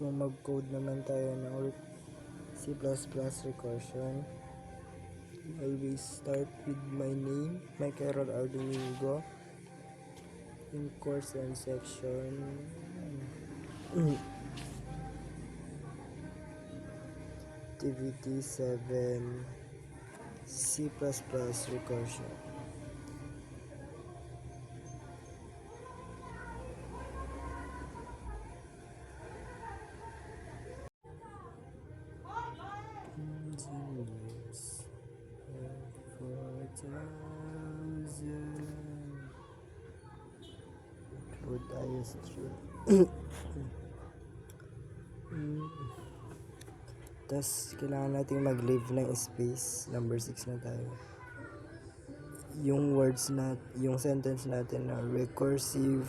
So mag-code naman tayo ng C++ recursion. Always start with my name, Mike Carol R. Domingo. In course and section activity 7 C++ recursion. Would tas kailangan natin mag-leave ng space. Number 6 na tayo. Yung words na, yung sentence natin na recursive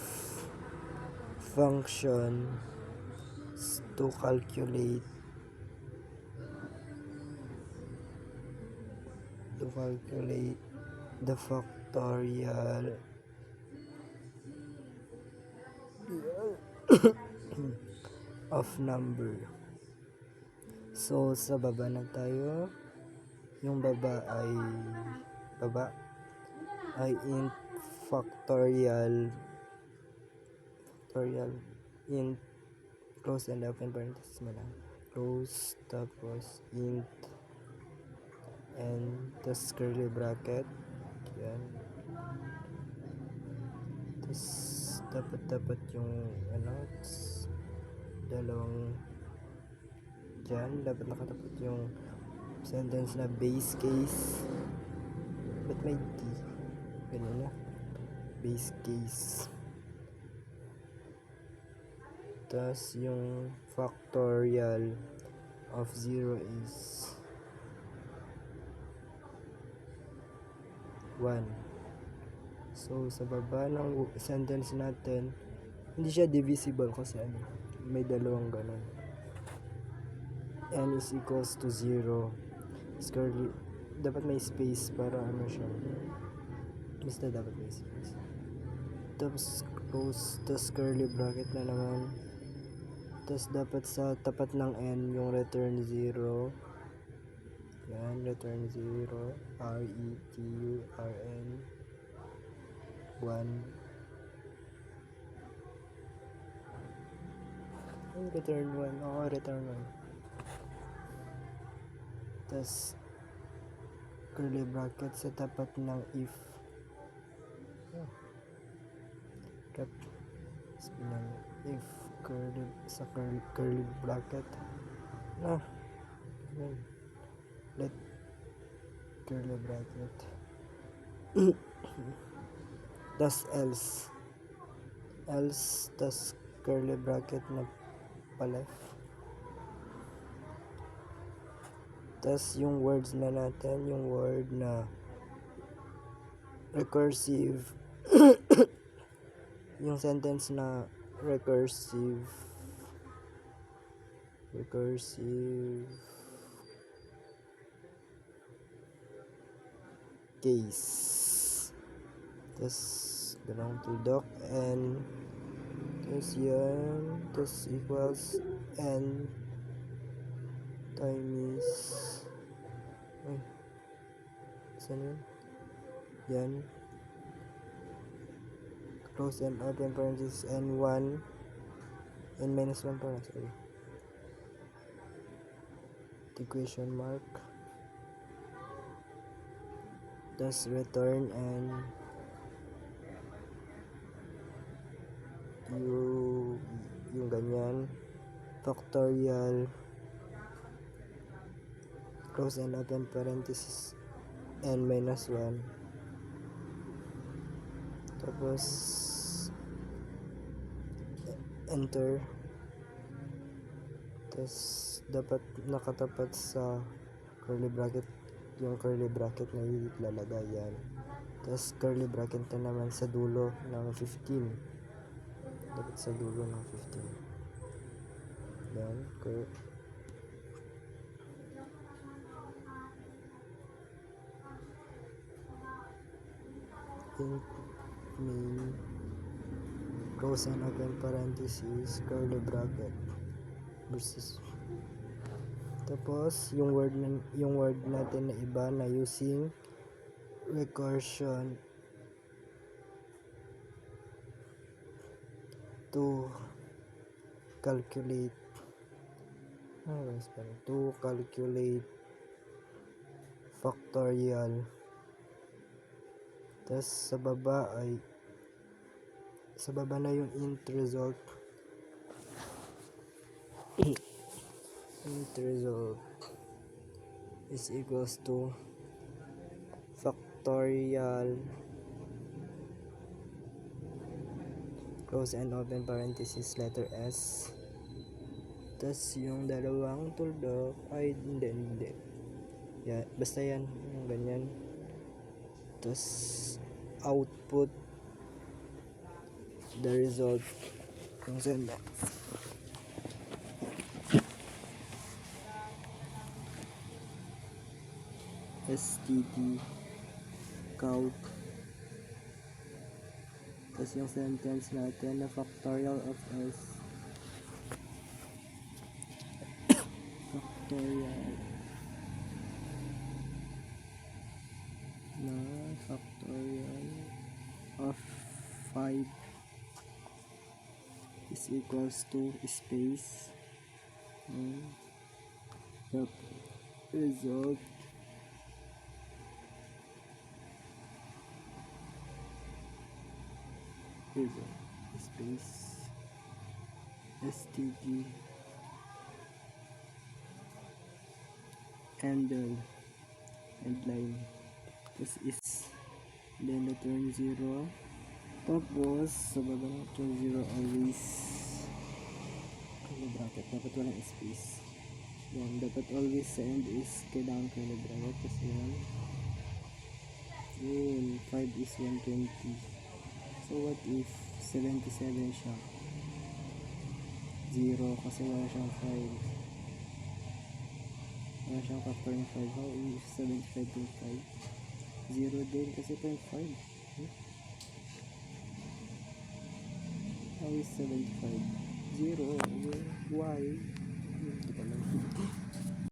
function to calculate the factorial of number. So sa baba na tayo. Yung baba ay int factorial int close and open parenthesis mo lang, close, tapos int and tas curly bracket yan, tas dapat yung dalawang dyan, dapat nakatapat yung sentence na base case. Ba't may D? Ganun na. Base case. Tas yung factorial of 0 is 1. So sa baba ng sentence natin, hindi siya divisible kasi may dalawang ganun. N is equals to 0. Curly, dapat may space para siya. Basta dapat may space. Tapos close, tas curly bracket na naman. Tas dapat sa tapat ng N yung return 0. Yan, return 0. RETURN 1. Return 1. Oo, return 1. Tas curly bracket sa tapat ng if. If curly bracket let curly bracket tas else tas curly bracket na pa left. Tas yung words na natin, yung word na recursive yung sentence na recursive case, tas belong to doc and tas yan, tas equals n times saan yun? Yan, close and open parenthesis n1 n minus 1 para sorry equation mark, tas return and yung ganyan factorial close and open parenthesis n minus 1, tapos enter, tapos dapat nakatapat sa curly bracket yung curly bracket na ilalagay yan, tapos curly bracket na naman sa dulo ng 15, dapat sa dulo ng 15 yan, int main close and open parenthesis curly bracket versus. Tapos yung word natin na iba na using recursion to calculate factorial. Tapos sa baba na yung int result. Int result is equals to factorial close and open parenthesis letter S. Tapos yung dalawang tuldok ay hindi. Yeah, basta yan, yung ganyan. Tapos output the result kung saan ba. std count. Tapos yung sentence natin na factorial of S, factorial of 5 is equals to space the result space std and line. This is then return 0. Tapos sa baba ng return 0 always curly bracket, dapat walang space. Yan, dapat always sa end is kailangan curly bracket. Kasi yun 5 is 120. So what if 77 siya? 0 kasi wala siyang 5. Wala siyang factor ng 5. How is 75.5? 0 din kasi 0.5. How is 75? 0. Why? Hindi ko alam.